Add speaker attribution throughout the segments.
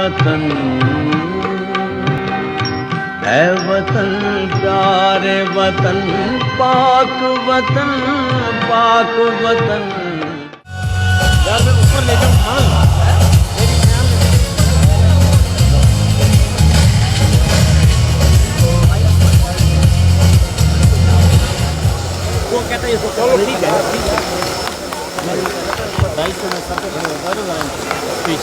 Speaker 1: वतन, है वतन प्यारे वतन, पाक वतन, पाक वतन।
Speaker 2: यार मैं ऊपर ले जाऊँ हाँ वो कहता है इसको ठीक है राइट से मैं सब पीछ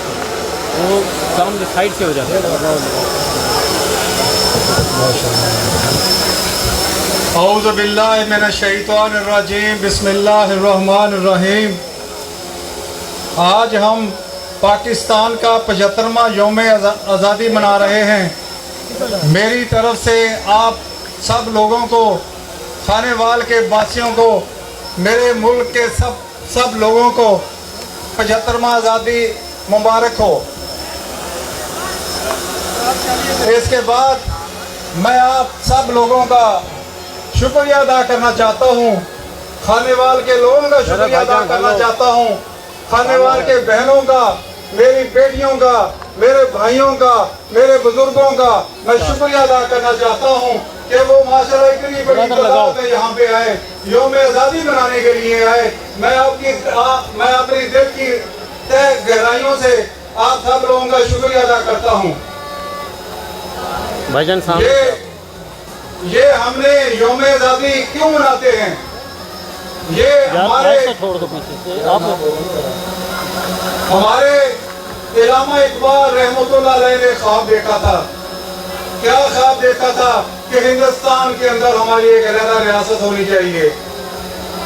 Speaker 2: वो सामने साइड से हो जाता है।
Speaker 3: औज़ु बिल्लाहि मिनश शैतानिर रजीम, बिस्मिल्लाहिर रहमानिर रहीम। आज हम पाकिस्तान का 75वां यौम आज़ादी मना रहे हैं। मेरी तरफ से आप सब लोगों को, खानेवाल के वासियों को, मेरे मुल्क के सब लोगों को 75वां आज़ादी मुबारक हो। इसके बाद मैं आप सब लोगों का शुक्रिया अदा करना चाहता हूँ, खानेवाल के लोगों का शुक्रिया अदा करना चाहता हूँ, खानेवाल के बहनों का, मेरी बेटियों का, मेरे भाइयों का, मेरे बुजुर्गों का मैं शुक्रिया अदा करना चाहता हूँ कि वो माशाल्लाह इतनी बड़ी तादाद में यहाँ पे आए, यौम आज़ादी मनाने के लिए आए। मैं अपनी दिल की तह गहराइयों से आप सब लोगों का शुक्रिया अदा करता हूँ।
Speaker 2: भाईजान साहब
Speaker 3: ये हमने यौम आज़ादी क्यों मनाते हैं? ये हमारे इलामा इकबाल रहमतुल्लाह अलैह ने ख्वाब देखा था। क्या ख्वाब देखा था? कि हिंदुस्तान के अंदर हमारी एक अलग रियासत होनी चाहिए।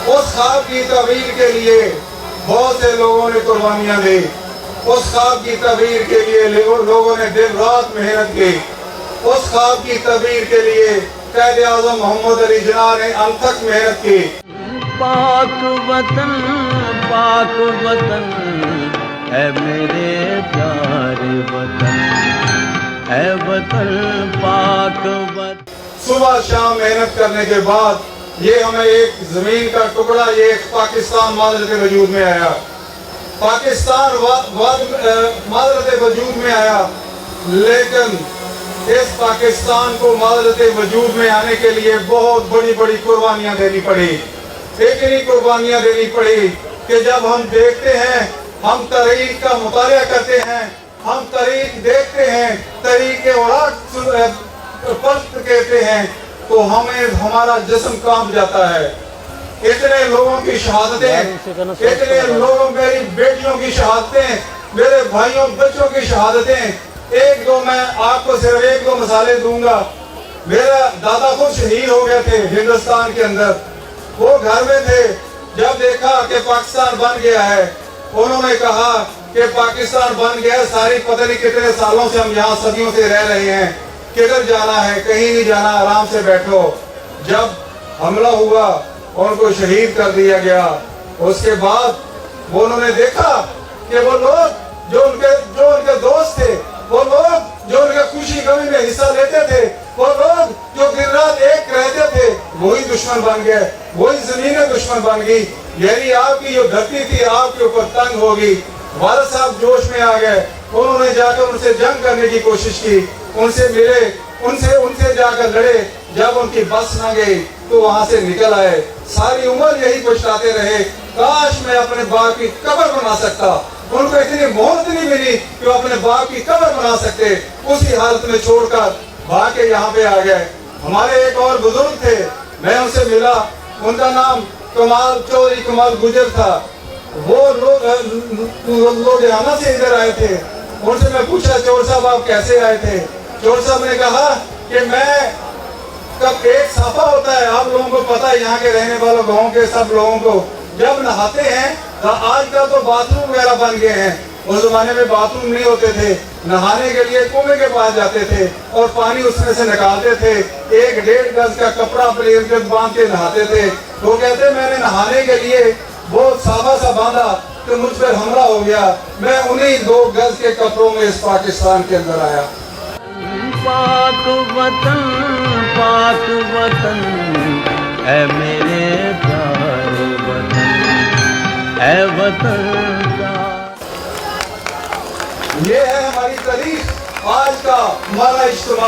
Speaker 3: उस ख्वाब की तबीर के लिए बहुत से लोगों ने कुर्बानियां दी। उस ख्वाब की तबीर के लिए लोगों ने दिन रात मेहनत की। उस ख्वाब की तबीर के लिए कायदे आज़म मोहम्मद अली जिन्ना ने अनथक मेहनत की।
Speaker 1: पाक वतन, पाक वतन, है मेरे प्यारे वतन, है वतन पाक वतन।
Speaker 3: सुबह शाम मेहनत करने के बाद ये हमें एक जमीन का टुकड़ा, ये एक पाकिस्तान मादरत वजूद में आया। पाकिस्तान मादरत वजूद में आया, लेकिन इस पाकिस्तान को मादरत वजूद में आने के लिए बहुत बड़ी बड़ी कुर्बानियां देनी पड़ी। इतनी कुर्बानियां देनी पड़ी कि जब हम देखते हैं, हम तारीख का मुताला करते हैं, हम तारीख देखते हैं, तारीख के औरात कहते हैं, तो हमें हमारा जिस्म कांप जाता है। इतने लोगों की शहादतें, इतने लोगों, मेरी बेटियों की शहादतें, मेरे भाइयों बच्चों की शहादतें, एक दो मैं आपको सिर्फ एक दो मिसालें दूंगा। मेरा दादा खुद शहीद हो गए थे हिंदुस्तान के अंदर। वो घर में थे, जब देखा कि पाकिस्तान बन गया है, उन्होंने कहा कि पाकिस्तान बन गया, सारी पता नहीं कितने सालों से हम यहाँ सदियों से रह रहे हैं, किधर जाना है? कहीं नहीं जाना, आराम से बैठो। जब हमला हुआ, उनको शहीद कर दिया गया। उसके बाद उन्होंने देखा कि वो लोग जो उनके दोस्त थे, वो लोग जो उनके खुशी गमी में हिस्सा लेते थे, वो लोग जो दिन रात एक रहते थे, वही दुश्मन बन गए, वही जमीनें दुश्मन बन गई। यानी आपकी जो धरती थी आपके ऊपर तंग होगी। वालिद साहब जोश में आ गए, उन्होंने जाकर उनसे जंग करने की कोशिश की, उनसे मिले, उनसे जाकर लड़े। जब उनकी बस न गई तो वहां से निकल आए। सारी उम्र यही पछताते रहे, काश मैं अपने बाप की कब्र बना सकता। उनको इतनी मोहलत नहीं मिली कि वो अपने बाप की कब्र बना सकते। उसी हालत में छोड़कर भाग के यहाँ पे आ गए। हमारे एक और बुजुर्ग थे, मैं उनसे मिला, उनका नाम चौधरी कमाल गुजर था। वो लुधियाना से इधर आए थे। उनसे मैं पूछा, चौर साहब आप कैसे आए थे? चौर साहब ने कहा कि मैं कब एक साफा होता है, आप लोगों को पता है, यहाँ के रहने वालों गाँव के सब लोगों को, जब नहाते हैं, आजकल तो बाथरूम वगैरह बन गए हैं, उस जमाने में बाथरूम नहीं होते थे। नहाने के लिए कुएं के पास जाते थे और पानी उसमें से निकालते थे। 1-1.5 गज का कपड़ा अपने इर्द गिर्द बांध के नहाते थे। वो कहते मैंने नहाने के लिए वो साफा सा बांधा तो मुझ पर हमला हो गया। मैं उन्हीं 2 गज के कपड़ों में इस पाकिस्तान के अंदर आया।
Speaker 1: पाक वतन, है मेरे प्यारे वतन, है वतन का।
Speaker 3: ये है हमारी तारीख। आज का हमारा इज्तिमा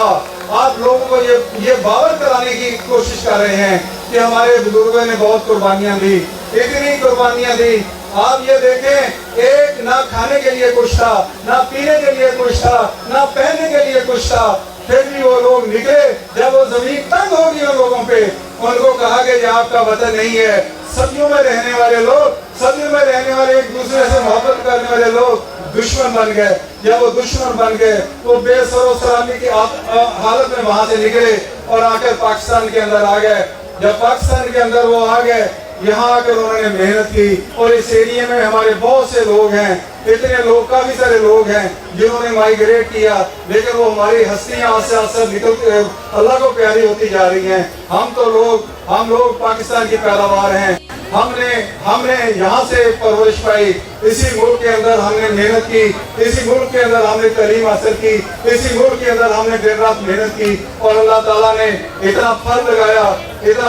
Speaker 3: आप लोगों को ये बावर कराने की कोशिश कर रहे हैं कि हमारे बुजुर्गों ने बहुत कुर्बानियां दी, इतनी कुर्बानियां दी। आप ये देखें, एक ना खाने के लिए कुछ था, ना पीने के लिए कुछ था, ना पहनने के लिए कुछ था, फिर भी वो लोग निकले। जब वो जमीन तंग होगी उन लोगों पे, उनको कहा कि ये आपका वतन नहीं है। सदियों में रहने वाले लोग, सदियों में रहने वाले, एक दूसरे से मोहब्बत करने वाले लोग दुश्मन बन गए। जब वो दुश्मन बन गए तो बेसरो सलामी की हालत में वहां से निकले और आकर पाकिस्तान के अंदर आ गए। जब पाकिस्तान के अंदर वो आ गए, यहाँ आकर उन्होंने मेहनत की और इस एरिया में हमारे बहुत से लोग हैं, इतने लोग, काफी सारे लोग हैं जिन्होंने माइग्रेट किया, लेकिन वो हमारी हस्तियां आस्ते आस्ते निकल अल्लाह को प्यारी होती जा रही हैं। हम लोग पाकिस्तान की पैदावार हैं। हमने यहाँ से परवरिश पाई, इसी मुल्क के अंदर हमने मेहनत की, इसी मुल्क के अंदर हमने तालीम हासिल की, इसी मुल्क के अंदर हमने दिन रात मेहनत की और अल्लाह ताला ने इतना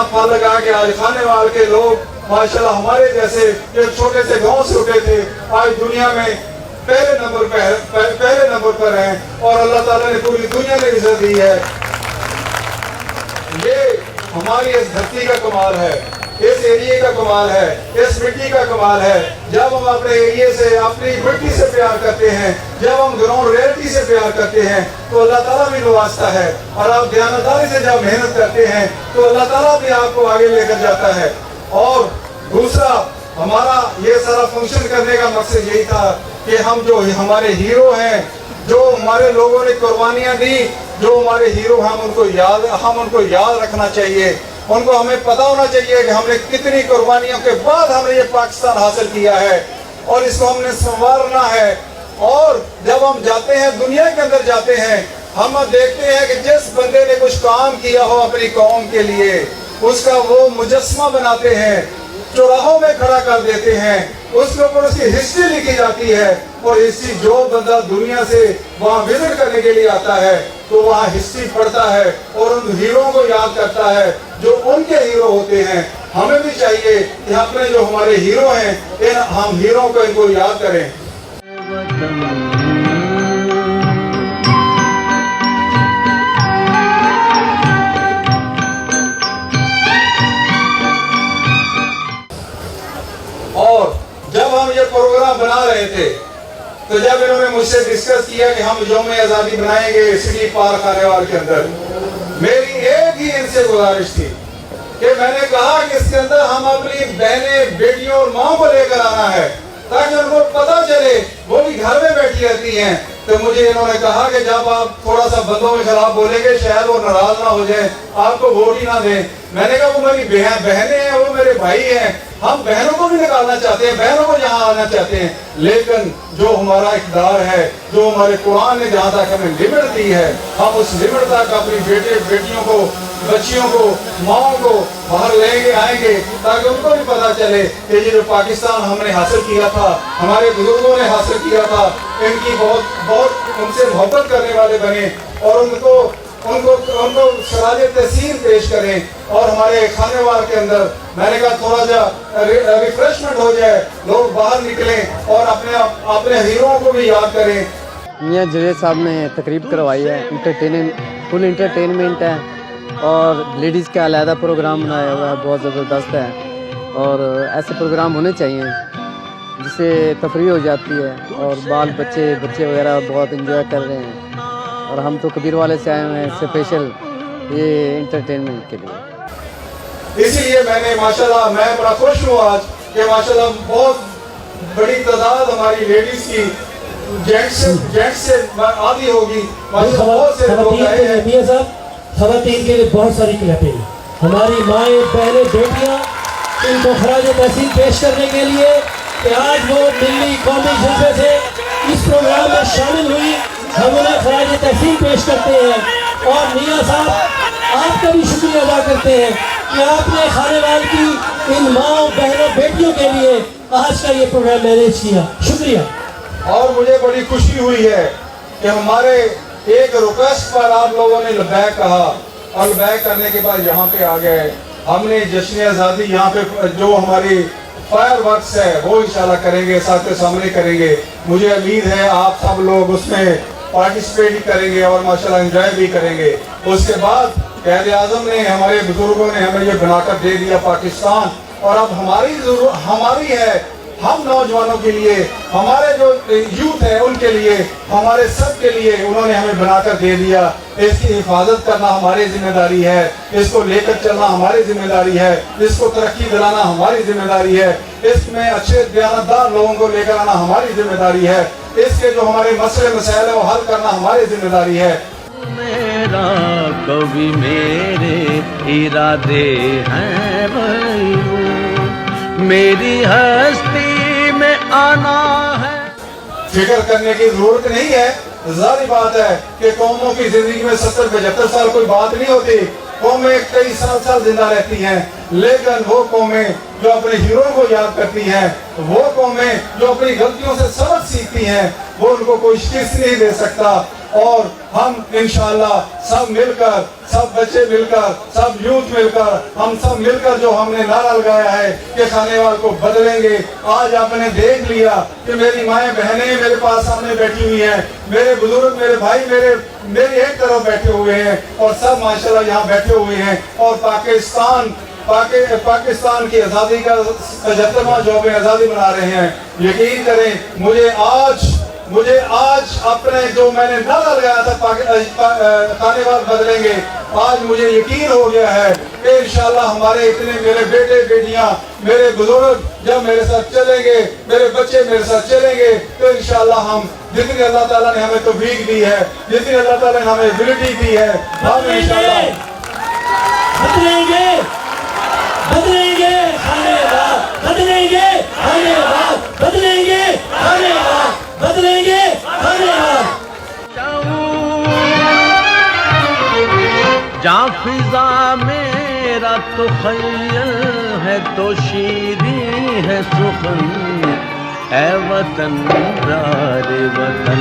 Speaker 3: फल लगा के आज खाने वाले के लोग माशाल्लाह हमारे जैसे एक छोटे से गांव से उठे थे, आज दुनिया में पहले नंबर पर हैं और अल्लाह ताला ने पूरी दुनिया में इज्जत दी है। ये हमारी इस धरती का कमाल है, इस एरिया का कमाल है, इस मिट्टी का कमाल है। जब हम अपने एरिया से, अपनी मिट्टी से प्यार करते हैं, जब हम ग्राउंड रियलिटी से प्यार करते हैं तो अल्लाह ताला भी नवाजता है। और आप दयानतदारी से जब मेहनत करते हैं तो अल्लाह ताला भी आपको आगे लेकर जाता है। और दूसरा, हमारा ये सारा फंक्शन करने का मकसद यही था कि हम जो हमारे हीरो हैं, जो हमारे लोगों ने कुर्बानियां दी, जो हमारे हीरो, हम उनको याद रखना चाहिए। उनको हमें पता होना चाहिए कि हमने कितनी कुर्बानियों के बाद हमने ये पाकिस्तान हासिल किया है और इसको हमने संवारना है। और जब हम जाते हैं, दुनिया के अंदर जाते हैं, हम देखते हैं कि जिस बंदे ने कुछ काम किया हो अपनी कौम के लिए, उसका वो मुजस्समा बनाते हैं, चौराहों में खड़ा कर देते हैं, उसके ऊपर उसकी हिस्ट्री लिखी जाती है। और हिस्ट्री, जो बंदा दुनिया से वहाँ विजिट करने के लिए आता है तो वहाँ हिस्ट्री पढ़ता है और उन हीरो को याद करता है जो उनके हीरो होते हैं। हमें भी चाहिए कि अपने जो हमारे हीरो हैं, हम हीरो को इनको याद करें। और जब हम ये प्रोग्राम बना रहे थे तो जब इन्होंने मुझसे डिस्कस किया कि हम यौम आज़ादी बनाएंगे सिटी पार्क खानेवाल के अंदर, मेरी एक ही इनसे गुजारिश थी कि मैंने कहा कि इसके अंदर हम अपनी बहनें, बेटियों और माओ को लेकर आना है ताकि उनको पता चले, वो भी घर में बैठी रहती हैं। तो मुझे इन्होंने कहा कि जब आप थोड़ा सा बंदों के खिलाफ बोलेंगे शायद वो नाराज ना हो जाए, आपको वोट ही ना दें। मैंने कहा वो मेरी बहनें हैं, वो मेरे भाई हैं, हम बहनों को भी निकालना चाहते हैं, बहनों को यहाँ आना चाहते हैं, लेकिन जो हमारा इक़्तिदार है, जो हमारे कुरान ने जहाँ तक हमें लिमिट दी है, हम उस लिमिट तक अपनी बेटियों को, बच्चियों को, माओ को बाहर लेंगे आएंगे ताकि उनको भी पता चले कि ये जो पाकिस्तान हमने हासिल किया था, हमारे बुजुर्गों ने हासिल किया था, इनकी बहुत उनसे मोहब्बत करने वाले बने और उनको सराज तहसीन पेश करें। और हमारे खानेवाल के अंदर मैंने कहा थोड़ा सा रिफ्रेशमेंट हो जाए, लोग बाहर निकलें और अपने हीरोओं को भी याद करें।
Speaker 4: मियां जवेद साहब ने तकरीब करवाई है, फुल इंटरटेनमेंट है और लेडीज़ का अलहदा प्रोग्राम बनाया हुआ है, बहुत ज़बरदस्त है। और ऐसे प्रोग्राम होने चाहिए जिससे तफरीह हो जाती है और बाल बच्चे वगैरह बहुत इंजॉय कर रहे हैं। और हम तो कबीर वाले से आए हुए हैं स्पेशल ये इंटरटेनमेंट के लिए।
Speaker 3: इसीलिए मैंने माशाल्लाह, मैं बड़ा खुश हूँ आज कि माशाल्लाह बहुत बड़ी तादाद हमारी लेडीज़ की जेंट्स से आदि होगी।
Speaker 5: खवातीन के लिए बहुत सारी क्लैपिंग, हमारी माएँ, बहनें, बेटियाँ, इनको खराज तहसीन पेश करने के लिए कि आज वो दिल्ली कौमी जलसे से इस प्रोग्राम में शामिल हुई, हम उन्हें खराज तहसीन पेश करते हैं। और मियाँ साहब, आपका भी शुक्रिया अदा करते हैं कि आपने खानेवाल की इन माओ, बहनों, बेटियों के लिए आज का ये प्रोग्राम मैनेज किया, शुक्रिया।
Speaker 3: और मुझे बड़ी खुशी हुई है कि हमारे एक रिक्वेस्ट पर आप लोगों ने लबैक कहा और लबैक करने के बाद यहाँ पे आ गए। हमने जश्न आज़ादी यहाँ पे जो हमारी फायर वर्क्स है वो इंशाल्लाह करेंगे, साथ सामने करेंगे। मुझे उम्मीद है आप सब लोग उसमें पार्टिसिपेट भी करेंगे और माशाल्लाह एंजॉय भी करेंगे। उसके बाद क़ायद आज़म ने, हमारे बुजुर्गों ने हमें ये बनाकर दे दिया पाकिस्तान, और अब हमारी है, हम नौजवानों के लिए, हमारे जो यूथ है उनके लिए, हमारे सब के लिए उन्होंने हमें बनाकर दे दिया। इसकी हिफाजत करना हमारी जिम्मेदारी है, इसको लेकर चलना हमारी जिम्मेदारी है, इसको तरक्की दिलाना हमारी जिम्मेदारी है, इसमें अच्छे दयानतदार लोगों को लेकर आना हमारी जिम्मेदारी है, इसके जो हमारे मसले मसाइल है वो हल करना हमारी जिम्मेदारी है।
Speaker 1: मेरा कभी मेरे इरादे हैं भाई, मेरी हस्ती में आना है।
Speaker 3: फिक्र करने की जरूरत नहीं है। जाहिर बात है कि कौमों की जिंदगी में 70-75 साल कोई बात नहीं होती। कौमें कई साल जिंदा रहती हैं, लेकिन वो कौमें जो अपने हीरो को याद करती हैं, वो कौमें जो अपनी गलतियों से सबक सीखती हैं, वो उनको कोई शिकस्त नहीं दे सकता। और हम इंशाअल्लाह सब मिलकर, सब बच्चे मिलकर, सब यूथ मिलकर, हम सब मिलकर जो हमने नारा लगाया है कि खानेवाल को बदलेंगे। आज आपने देख लिया कि मेरी माएँ बहनें मेरे पास सामने बैठी हुई हैं, मेरे बुजुर्ग, मेरे भाई मेरी एक तरफ बैठे हुए हैं, और सब माशाल्लाह यहाँ बैठे हुए हैं। और पाकिस्तान की आज़ादी का 75वां जौब आज़ादी मना रहे हैं। यकीन करें, मुझे आज अपने जो मैंने नारा लगाया था खानेवाल बदलेंगे, आज मुझे यकीन हो गया है कि इंशाल्लाह हमारे इतने मेरे बेटे बेटियां, मेरे बुजुर्ग जब मेरे साथ चलेंगे, मेरे बच्चे मेरे साथ चलेंगे, तो इंशाल्लाह हम जितनी अल्लाह ताला ने हमें तौफीक दी है, जितनी अल्लाह ताला ने हमें एबिलिटी दी है, हम इंशाल्लाह
Speaker 5: बदलेंगे खानेवाल, बदलेंगे खानेवाल, बदलेंगे खानेवाल, बदलेंगे खानेवाल।
Speaker 1: जहाँ फिजा मेरा तो खय्यल है, तो शीरी है सुखन, ऐ वतन प्यारे वतन,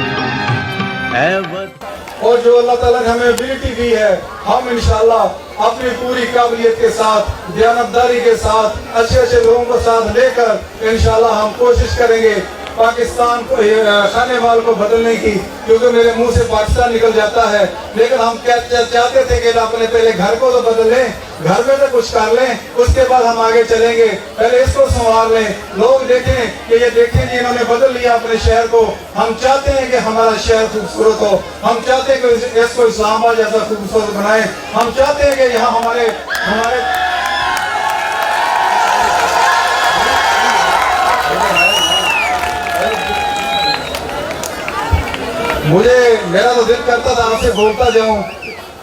Speaker 1: ऐ वतन।
Speaker 3: और जो अल्लाह ताला ने हमें एबिलिटी दी है, हम इंशाल्लाह अपनी पूरी काबिलियत के साथ, दयानतदारी के साथ, अच्छे लोगों को साथ लेकर इंशाल्लाह हम कोशिश करेंगे पाकिस्तान को, खानेवाल को बदलने की। क्योंकि मेरे मुंह से पाकिस्तान निकल जाता है, लेकिन हम क्या चाहते थे कि अपने पहले घर को तो बदल लें, घर में तो कुछ कर लें, उसके बाद हम आगे चलेंगे। पहले इसको संवार लें, लोग देखें कि ये देखें जी इन्होंने बदल लिया अपने शहर को। हम चाहते हैं कि हमारा शहर खूबसूरत हो, हम चाहते हैं कि इसको इस्लामाबाद जैसा खूबसूरत बनाए, हम चाहते हैं कि यहाँ हमारे मेरा तो दिल करता था आपसे बोलता जाऊं,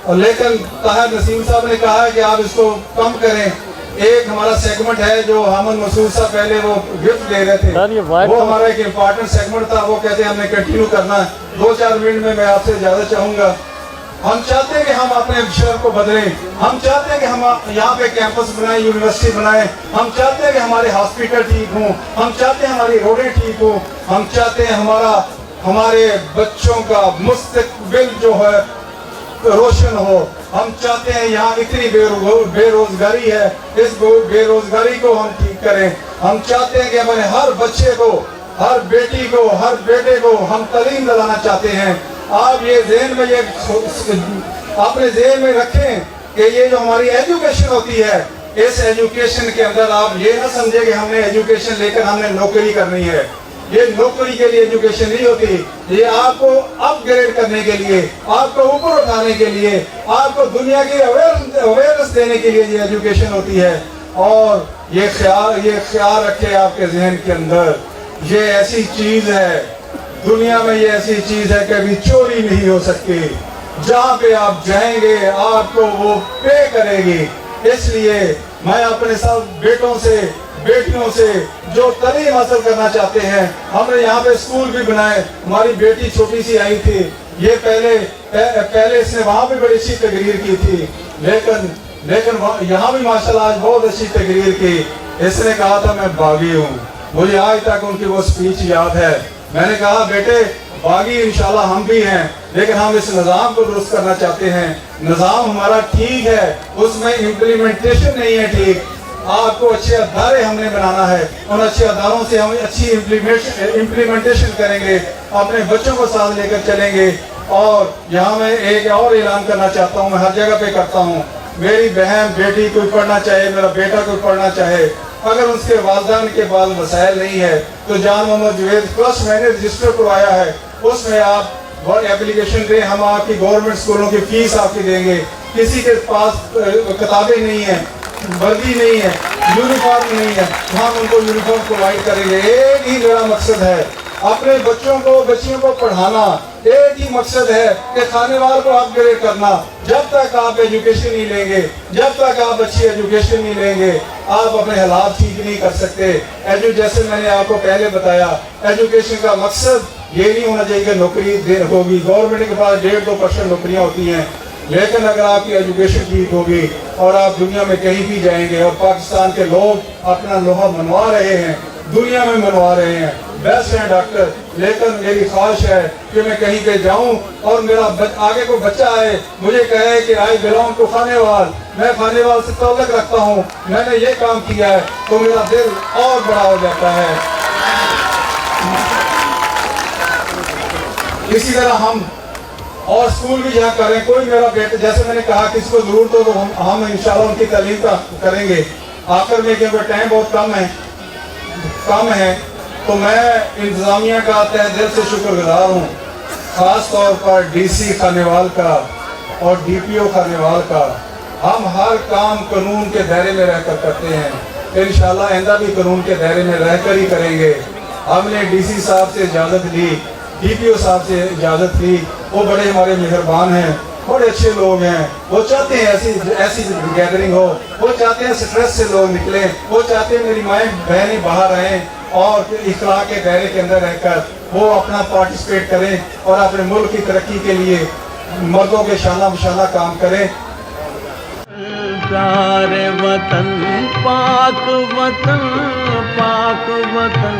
Speaker 3: और लेकिन ताहिर नसीम साहब ने कहा है कि आप इसको कम करें। एक हमारा सेगमेंट है जो हामिद मसूद साहब पहले वो गिफ्ट दे रहे थे, वो हमारा एक इम्पॉर्टेंट सेगमेंट था, वो कहते हैं हमने कंटिन्यू करना है। 2-4 मिनट में मैं आपसे ज़्यादा चाहूँगा। हम चाहते हैं कि हम अपने शहर को बदलें, हम चाहते हैं कि हम यहाँ पे कैंपस बनाएं, यूनिवर्सिटी बनाएं, हम चाहते हैं कि हमारे हॉस्पिटल ठीक हों, हम चाहते हैं हमारी रोडें ठीक हों, हम चाहते हैं हमारे बच्चों का मुस्तकबिल जो है रोशन हो। हम चाहते हैं यहाँ इतनी बेरोजगारी है, इस बेरोजगारी को हम ठीक करें। हम चाहते हैं कि हमारे हर बच्चे को, हर बेटी को, हर बेटे को हम तालीम दिलाना चाहते हैं। आप ये ज़हन में अपने ज़हन में रखें कि ये जो हमारी एजुकेशन होती है, इस एजुकेशन के अंदर आप ये ना समझे कि हमने एजुकेशन लेकर हमने नौकरी करनी है। ये नौकरी के लिए एजुकेशन नहीं होती, ये आपको अपग्रेड करने के लिए, आपको ऊपर उठाने के लिए, आपको दुनिया की अवेयरनेस देने के लिए ये एजुकेशन होती है। और ये ख्याल रखे आपके जहन के अंदर, ये ऐसी चीज है दुनिया में, ये ऐसी चीज है कभी चोरी नहीं हो सकती। जहाँ पे आप जाएंगे आपको वो पे करेगी। इसलिए मैं अपने सब बेटों से, बेटियों से जो तालीम हासिल करना चाहते हैं, हमने यहाँ पे स्कूल भी बनाए। हमारी बेटी छोटी सी आई थी, ये पहले इसने वहाँ भी बड़ी अच्छी तकरीर की थी, लेकिन यहाँ भी माशाल्लाह आज बहुत अच्छी तकरीर की। इसने कहा था मैं बागी हूँ, मुझे आज तक उनकी वो स्पीच याद है। मैंने कहा बेटे बागी इंशाल्लाह हम भी हैं, लेकिन हम इस निज़ाम को दुरुस्त करना चाहते हैं। निज़ाम हमारा ठीक है, उसमें इम्प्लीमेंटेशन नहीं है ठीक। आपको अच्छे अदारे हमने बनाना है, उन अच्छे अदारों से हम अच्छी इम्प्लीमेंटेशन करेंगे, अपने बच्चों को साथ लेकर चलेंगे। और यहाँ मैं एक और ऐलान करना चाहता हूँ, मैं हर जगह पे करता हूँ, मेरी बहन बेटी कोई पढ़ना चाहे, मेरा बेटा कोई पढ़ना चाहे, अगर उसके वालिदैन के पास वसाइल नहीं है तो जान मोहम्मद जुवैद ट्रस्ट मैंने रजिस्टर करवाया है, उसमें आप एप्लीकेशन दें, हम आपकी गवर्नमेंट स्कूलों की फीस आपकी देंगे। किसी के पास किताबें नहीं है, वर्दी नहीं है, यूनिफॉर्म नहीं है, हम उनको यूनिफॉर्म प्रोवाइड करेंगे। एक ही मेरा मकसद है, अपने बच्चों को बच्चियों को पढ़ाना, एक ही मकसद है कि खानेवाल को अपग्रेड करना। जब तक आप एजुकेशन नहीं लेंगे, जब तक आप अच्छी एजुकेशन नहीं लेंगे, आप अपने हालात ठीक नहीं कर सकते। जैसे मैंने आपको पहले बताया, एजुकेशन का मकसद ये नहीं होना चाहिए कि नौकरी होगी, गवर्नमेंट के पास 1-2% नौकरियाँ होती हैं, लेकिन अगर आपकी एजुकेशन ठीक होगी और आप दुनिया में कहीं भी जाएंगे, और पाकिस्तान के लोग अपना लोहा मनवा रहे हैं, दुनिया में मनवा रहे हैं, बेस्ट हैं डॉक्टर, लेकिन मेरी ख्वाहिश है कि मैं कहीं पे जाऊं और मेरा आगे को बच्चा आए, मुझे कहे कि आई बिलोंग टू खानेवाल, मैं खानेवाल से ताल्लुक रखता हूं, मैंने ये काम किया है, तो मेरा दिल और बड़ा हो जाता है। इसी तरह हम और स्कूल भी यहाँ करें, कोई मेरा बेटा, जैसे मैंने कहा किसी को जरूरत हो तो हम इंशाल्लाह उनकी तालीम का करेंगे। आखिर में क्योंकि टाइम बहुत कम है, तो मैं इंतज़ामिया का तहे दिल से शुक्रगुजार हूँ, ख़ास तौर पर DC खानेवाल का और DPO खानेवाल का। हम हर काम कानून के दायरे में रहकर करते हैं, इंशाल्लाह आइंदा भी कानून के दायरे में रहकर ही करेंगे। हमने DC साहब से इजाज़त ली, DPO साहब से इजाज़त ली, वो बड़े हमारे मेहरबान हैं, बड़े अच्छे लोग हैं, वो चाहते हैं ऐसी गैदरिंग हो, वो चाहते हैं स्ट्रेस से लोग निकलें, वो चाहते हैं मेरी माएँ बहनें बाहर आएँ और इखलाक के दायरे के अंदर रहकर वो अपना पार्टिसिपेट करें और अपने मुल्क की तरक्की के लिए मर्दों के शाना बशाना काम करें।
Speaker 1: प्यारे वतन पाक वतन, पाक वतन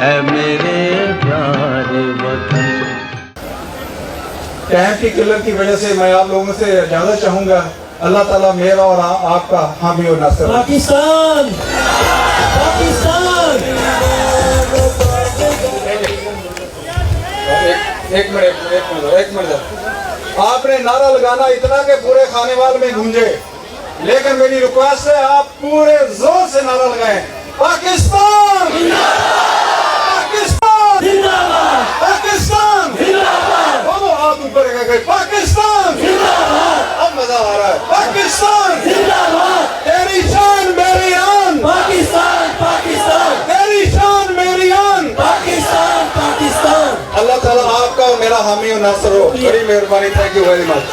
Speaker 1: है मेरे प्यारे वतन।
Speaker 3: टाइम की किल्लत की वजह से मैं आप लोगों से इजाज़त चाहूँगा। अल्लाह ताला मेरा और आपका हामी और नासिर।
Speaker 5: पाकिस्तान, पाकिस्तान।
Speaker 3: एक मिनट, आपने नारा लगाना इतना के पूरे खानेवाल में गूंजे, लेकिन मेरी रिक्वेस्ट है आप पूरे जोर से नारा लगाएं, पाकिस्तान पाकिस्तान जिंदाबाद, पाकिस्तान जिंदाबाद, दोनों हाथ ऊपर करके पाकिस्तान जिंदाबाद। अब मजा आ रहा है, पाकिस्तान जिंदाबाद, तेरी शान मेरी आन, पाकिस्तान पाकिस्तान, तेरी शान मेरी आन, पाकिस्तान पाकिस्तान। अल्लाह ताला आपका और मेरा हामी और नासर हो। बड़ी मेहरबानी, थैंक यू वेरी मच।